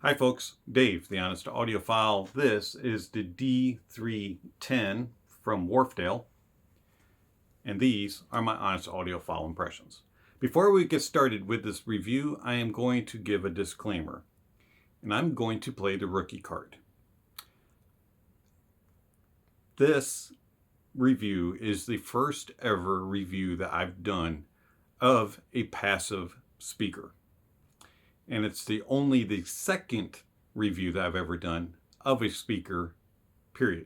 Hi folks, Dave, the Honest Audiophile. This is the D310 from Wharfedale, and these are my Honest Audiophile impressions. Before we get started with this review, I am going to give a disclaimer, and I'm going to play the rookie card. This review is the first ever review that I've done of a passive speaker. And it's the second review that I've ever done of a speaker, period.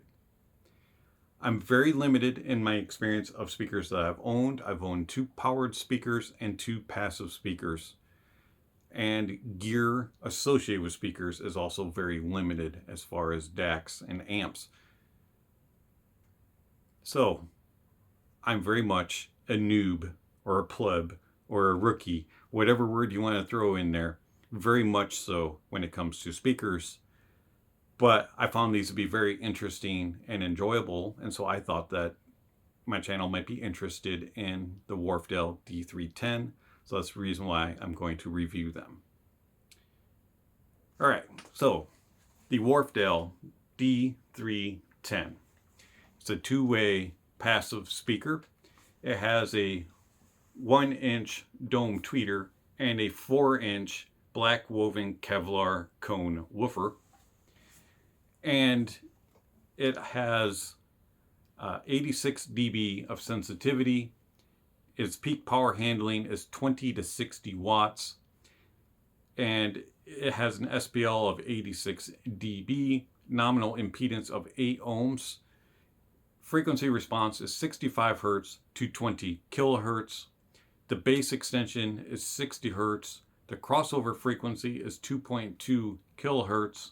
I'm very limited in my experience of speakers that I've owned. I've owned 2 powered speakers and 2 passive speakers. And gear associated with speakers is also very limited as far as DACs and amps. So I'm very much a noob or a pleb or a rookie, whatever word you want to throw in there. Very much so when it comes to speakers, but I found these to be very interesting and enjoyable, and so I thought that my channel might be interested in the Wharfedale D310, so that's the reason why I'm going to review them. Alright, so the Wharfedale D310. It's a 2-way passive speaker. It has a 1-inch dome tweeter and a 4-inch black woven Kevlar cone woofer, and it has 86 dB of sensitivity. Its peak power handling is 20 to 60 watts, and it has an SPL of 86 dB, nominal impedance of 8 ohms. Frequency response is 65 Hz to 20 kilohertz. The bass extension is 60 Hz. The crossover frequency is 2.2 kilohertz.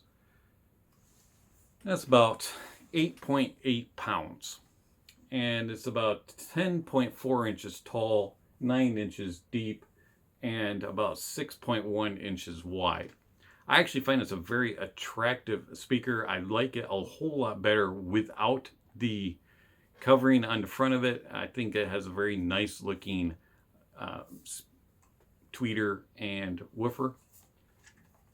That's about 8.8 pounds. And it's about 10.4 inches tall, 9 inches deep, and about 6.1 inches wide. I actually find it's a very attractive speaker. I like it a whole lot better without the covering on the front of it. I think it has a very nice looking tweeter and woofer.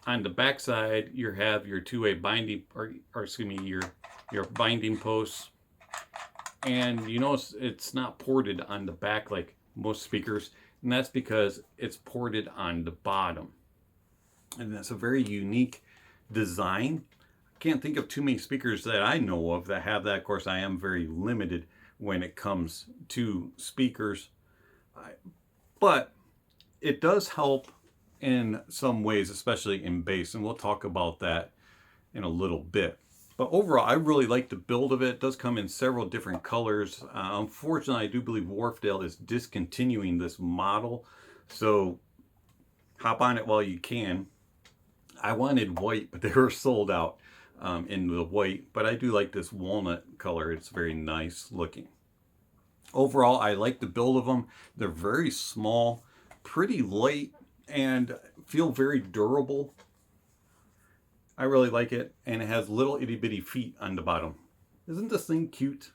On the back side, you have your 2-way binding, your binding posts, and you notice it's not ported on the back like most speakers, and that's because it's ported on the bottom. And that's a very unique design. I can't think of too many speakers that I know of that have that. Of course, I am very limited when it comes to speakers, but it does help in some ways, especially in bass, and we'll talk about that in a little bit. But overall, I really like the build of it. It does come in several different colors. Unfortunately, I do believe Wharfedale is discontinuing this model, so hop on it while you can. I wanted white, but they were sold out in the white, but I do like this walnut color. It's very nice looking. Overall, I like the build of them. They're very small, pretty light, and feel very durable. I really like it, and it has little itty bitty feet on the bottom. Isn't this thing cute?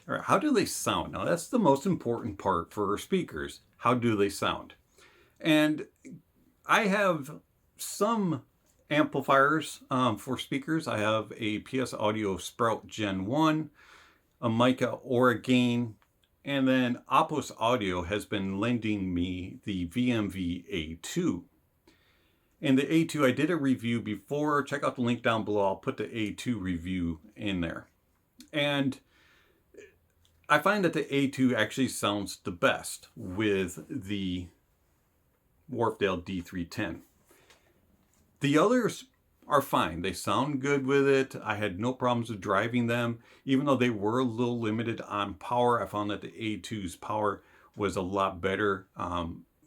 All right, how do they sound? Now that's the most important part for speakers. How do they sound? And I have some amplifiers for speakers. I have a PS Audio Sprout Gen 1, a Mica Aura Gain, and then Opus Audio has been lending me the VMV A2. And the A2, I did a review before. Check out the link down below. I'll put the A2 review in there. And I find that the A2 actually sounds the best with the Wharfedale D310. The others are fine. They sound good with it. I had no problems with driving them. Even though they were a little limited on power, I found that the A2's power was a lot better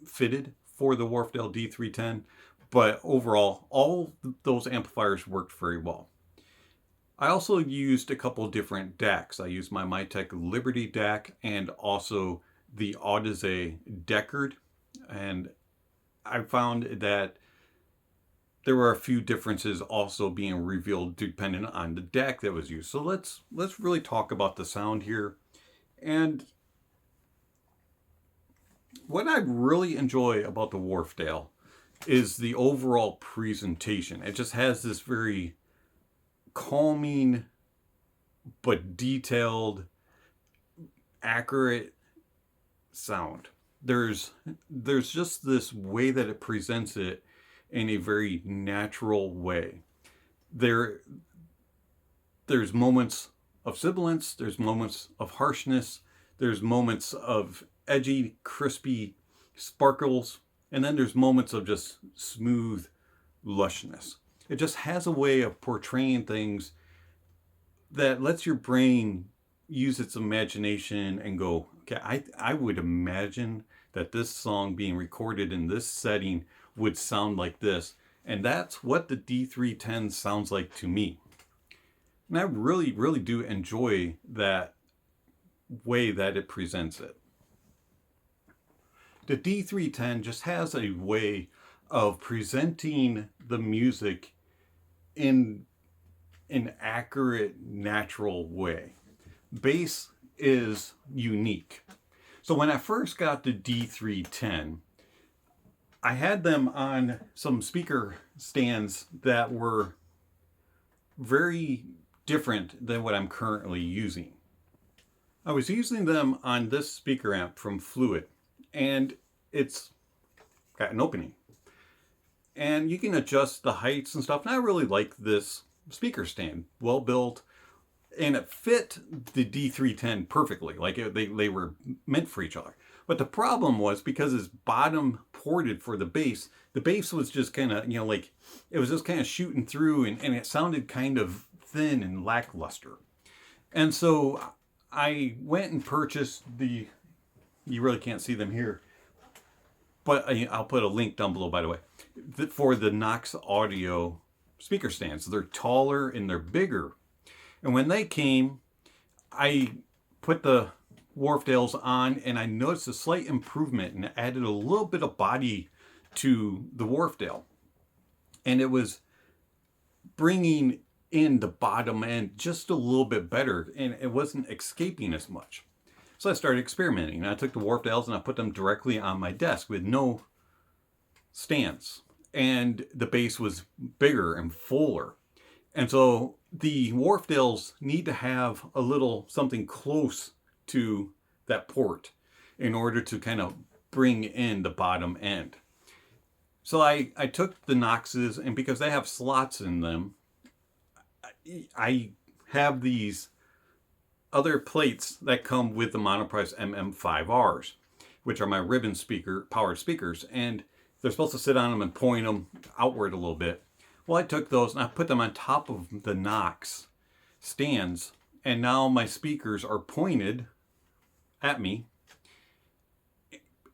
fitted for the Wharfedale D310. But overall, all those amplifiers worked very well. I also used a couple different DACs. I used my Mytek Liberty DAC and also the Aueze Deckard. And I found that there were a few differences also being revealed depending on the DAC that was used. So let's really talk about the sound here. And what I really enjoy about the Wharfedale is the overall presentation. It just has this very calming but detailed, accurate sound. There's just this way that it presents it in a very natural way. There's moments of sibilance, there's moments of harshness, there's moments of edgy, crispy sparkles, and then there's moments of just smooth lushness. It just has a way of portraying things that lets your brain use its imagination and go, okay, I would imagine that this song being recorded in this setting would sound like this. And that's what the D310 sounds like to me. And I really, really do enjoy that way that it presents it. The D310 just has a way of presenting the music in an accurate, natural way. Bass is unique. So when I first got the D310, I had them on some speaker stands that were very different than what I'm currently using. I was using them on this speaker amp from Fluid, and it's got an opening. And you can adjust the heights and stuff, and I really like this speaker stand. Well built, and it fit the D310 perfectly. Like they were meant for each other. But the problem was, because it's bottom ported for the bass was just kind of, like, it was just kind of shooting through, and it sounded kind of thin and lackluster. And so I went and purchased you really can't see them here, but I'll put a link down below, by the way, for the Knox Audio speaker stands. They're taller and they're bigger. And when they came, I put the Wharfedales on, and I noticed a slight improvement and added a little bit of body to the Wharfedale. And it was bringing in the bottom end just a little bit better, and it wasn't escaping as much. So I started experimenting. I took the Wharfedales and I put them directly on my desk with no stands. And the bass was bigger and fuller. And so the Wharfedales need to have a little something close to that port in order to kind of bring in the bottom end. So I took the Knoxes, and because they have slots in them, I have these other plates that come with the Monoprice MM5Rs, which are my ribbon powered speakers, and they're supposed to sit on them and point them outward a little bit. Well, I took those and I put them on top of the Knox stands, and now my speakers are pointed at me,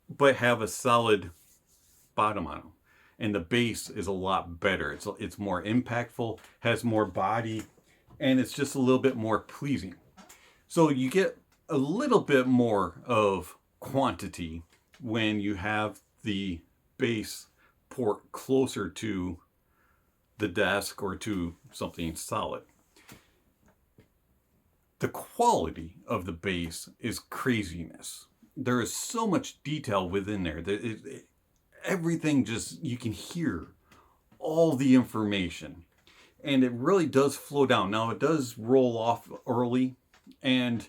but have a solid bottom on them. And the bass is a lot better. It's more impactful, has more body, and it's just a little bit more pleasing. So you get a little bit more of quantity when you have the bass port closer to the desk or to something solid. The quality of the bass is craziness. There is so much detail within there. Everything just, you can hear all the information. And it really does flow down. Now, it does roll off early, and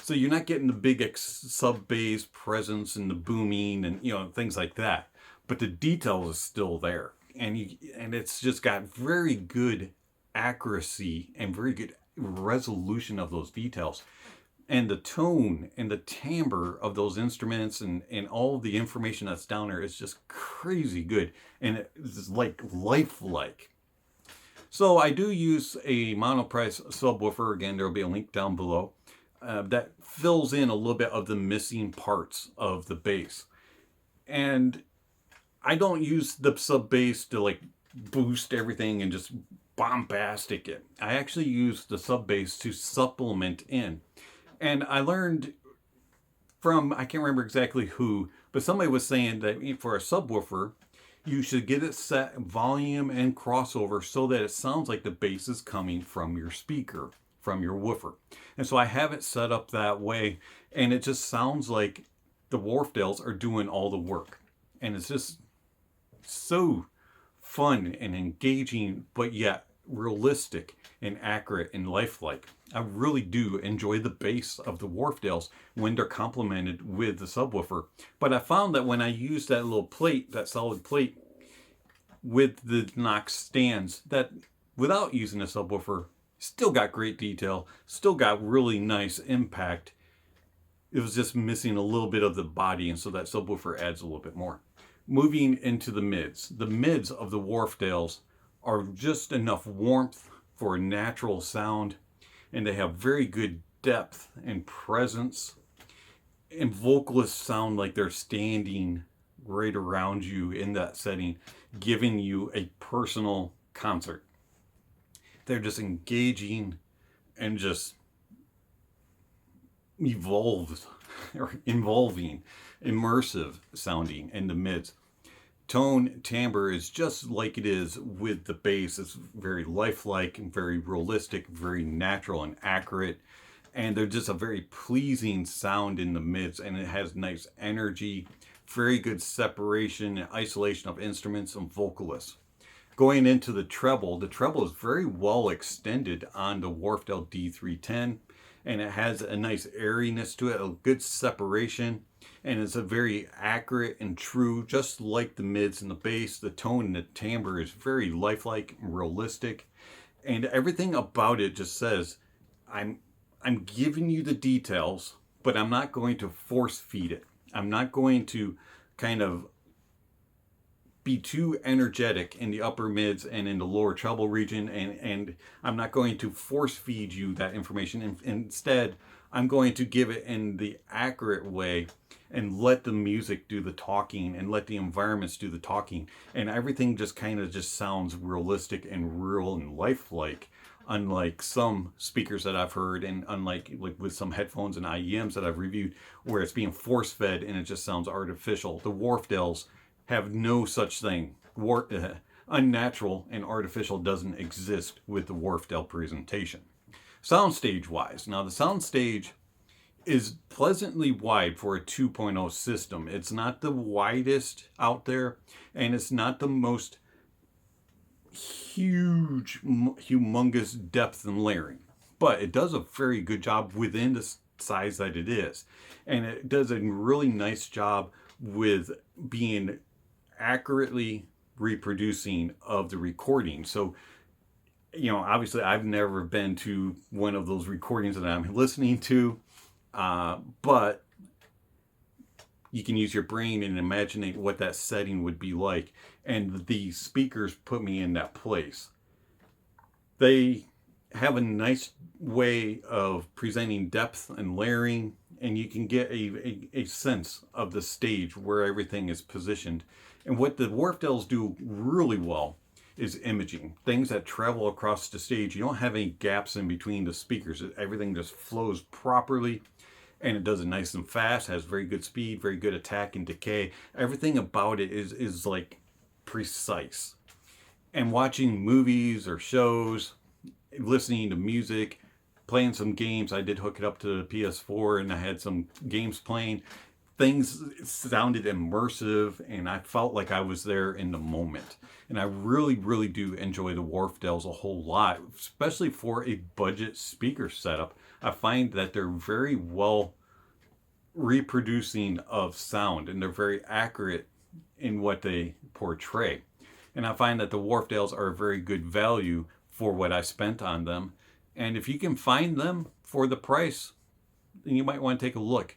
so you're not getting the big sub bass presence and the booming and things like that. But the detail is still there, and it's just got very good accuracy and very good resolution of those details. And the tone and the timbre of those instruments and all the information that's down there is just crazy good. And it's like lifelike. So I do use a Monoprice subwoofer. Again, there will be a link down below that fills in a little bit of the missing parts of the bass. And I don't use the sub bass to like boost everything and just bombastic it. I actually use the sub bass to supplement in. And I learned from, I can't remember exactly who, but somebody was saying that for a subwoofer, you should get it set volume and crossover so that it sounds like the bass is coming from your speaker, from your woofer. And so I have it set up that way, and it just sounds like the Wharfedales are doing all the work. And it's just so fun and engaging, but yet realistic and accurate and lifelike. I really do enjoy the bass of the Wharfedales when they're complemented with the subwoofer. But I found that when I use that little plate, that solid plate, with the Knox stands, that without using a subwoofer, still got great detail, still got really nice impact. It was just missing a little bit of the body, and so that subwoofer adds a little bit more. Moving into the mids of the Wharfedales are just enough warmth for a natural sound, and they have very good depth and presence, and vocalists sound like they're standing right around you in that setting, giving you a personal concert. They're just engaging and just involving, immersive sounding in the mids. Tone, timbre is just like it is with the bass. It's very lifelike and very realistic, very natural and accurate. And they're just a very pleasing sound in the mids, and it has nice energy, very good separation and isolation of instruments and vocalists. Going into the treble is very well extended on the Wharfedale D310, and it has a nice airiness to it, a good separation, and it's a very accurate and true, just like the mids and the bass. The tone and the timbre is very lifelike and realistic, and everything about it just says, I'm giving you the details, but I'm not going to force feed it. I'm not going to kind of be too energetic in the upper mids and in the lower treble region, and I'm not going to force feed you that information. Instead, I'm going to give it in the accurate way and let the music do the talking and let the environments do the talking, and everything just kind of just sounds realistic and real and lifelike, unlike some speakers that I've heard, and unlike like with some headphones and IEMs that I've reviewed where it's being force fed and it just sounds artificial. The Wharfedales have no such thing. Unnatural and artificial doesn't exist with the Wharfedale presentation. Soundstage wise, now the Soundstage is pleasantly wide for a 2.0 system. It's not the widest out there, and it's not the most humongous depth and layering, but it does a very good job within the size that it is, and it does a really nice job with being accurately reproducing of the recording. So, you know, obviously I've never been to one of those recordings that I'm listening to, but you can use your brain and imagine what that setting would be like, and the speakers put me in that place. They have a nice way of presenting depth and layering, and you can get a sense of the stage where everything is positioned. And what the Wharfedales do really well is imaging. Things that travel across the stage. You don't have any gaps in between the speakers. Everything just flows properly, and it does it nice and fast, has very good speed, very good attack and decay. Everything about it is like precise. And watching movies or shows, listening to music, playing some games. I did hook it up to the PS4 and I had some games playing. Things sounded immersive, and I felt like I was there in the moment. And I really, really do enjoy the Wharfedales a whole lot, especially for a budget speaker setup. I find that they're very well reproducing of sound, and they're very accurate in what they portray. And I find that the Wharfedales are a very good value for what I spent on them. And if you can find them for the price, then you might want to take a look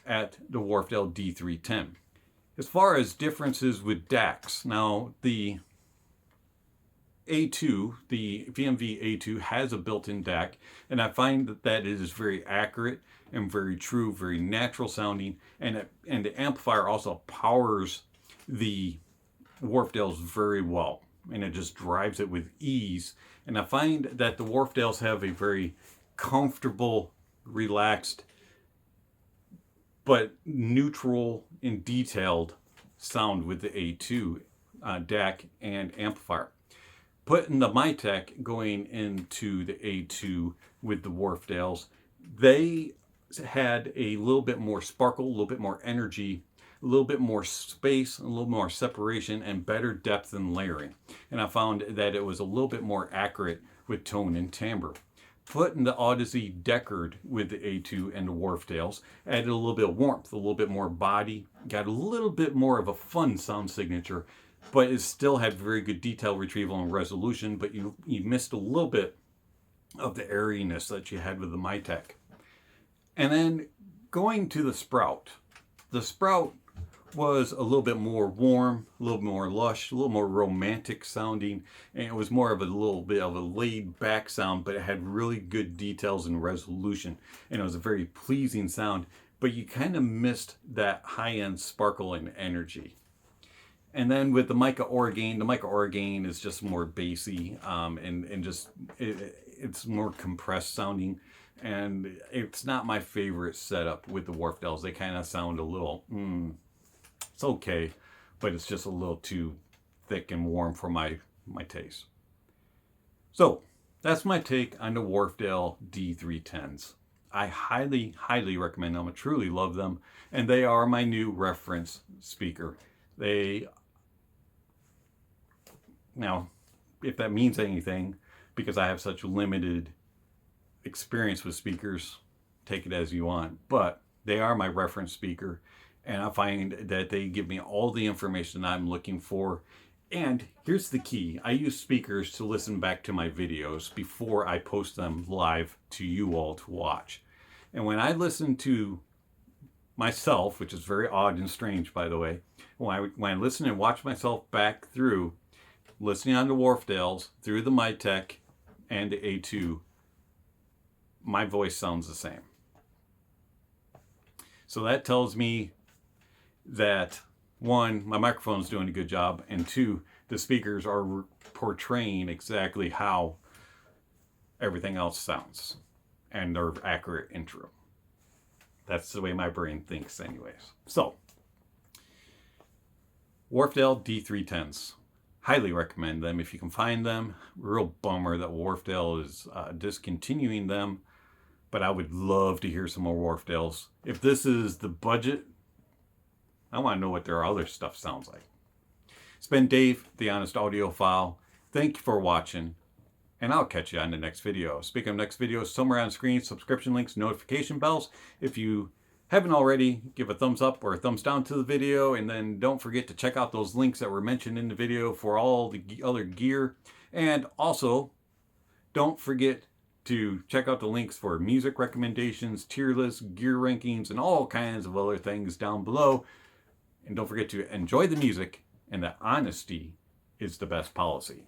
at the Wharfedale D310. As far as differences with DACs, now the A2, the VMV A2 has a built-in DAC, and I find that it is very accurate and very true, very natural sounding, and the amplifier also powers the Wharfedales very well, and it just drives it with ease. And I find that the Wharfedales have a very comfortable, relaxed, but neutral and detailed sound with the A2 DAC and amplifier. Putting the Mytek going into the A2 with the Wharfedales, they had a little bit more sparkle, a little bit more energy a little bit more space, a little more separation, and better depth and layering. And I found that it was a little bit more accurate with tone and timbre. Putting the Aueze Deckard with the A2 and the Wharfedales added a little bit of warmth, a little bit more body, got a little bit more of a fun sound signature, but it still had very good detail retrieval and resolution, but you missed a little bit of the airiness that you had with the Mytek. And then going to the Sprout. The Sprout was a little bit more warm, a little more lush, a little more romantic sounding, and it was more of a little bit of a laid back sound, but it had really good details and resolution, and it was a very pleasing sound, but you kind of missed that high-end sparkle and energy. And then with the Mica Orgain is just more bassy, and just it's more compressed sounding, and it's not my favorite setup with the Wharfedales. They kind of sound a little it's okay, but it's just a little too thick and warm for my taste. So that's my take on the Wharfedale D310s. I highly, highly recommend them. I truly love them, and they are my new reference speaker. Now, if that means anything, because I have such limited experience with speakers, take it as you want, but they are my reference speaker, and I find that they give me all the information I'm looking for. And here's the key: I use speakers to listen back to my videos before I post them live to you all to watch. And when I listen to myself, which is very odd and strange, by the way, when I listen and watch myself back through, listening on the Wharfedales, through the Mytek and the A2, my voice sounds the same. So that tells me that, one, my microphone is doing a good job, and two, the speakers are portraying exactly how everything else sounds, and they're accurate and true. That's the way my brain thinks anyways. So, Wharfedale D310s. Highly recommend them if you can find them. Real bummer that Wharfedale is discontinuing them, but I would love to hear some more Wharfedales. If this is the budget, I want to know what their other stuff sounds like. It's been Dave, the Honest Audiophile. Thank you for watching, and I'll catch you on the next video. Speaking of next videos, somewhere on screen, subscription links, notification bells. If you haven't already, give a thumbs up or a thumbs down to the video, and then don't forget to check out those links that were mentioned in the video for all the other gear. And also, don't forget to check out the links for music recommendations, tier lists, gear rankings, and all kinds of other things down below. And don't forget to enjoy the music, and that honesty is the best policy.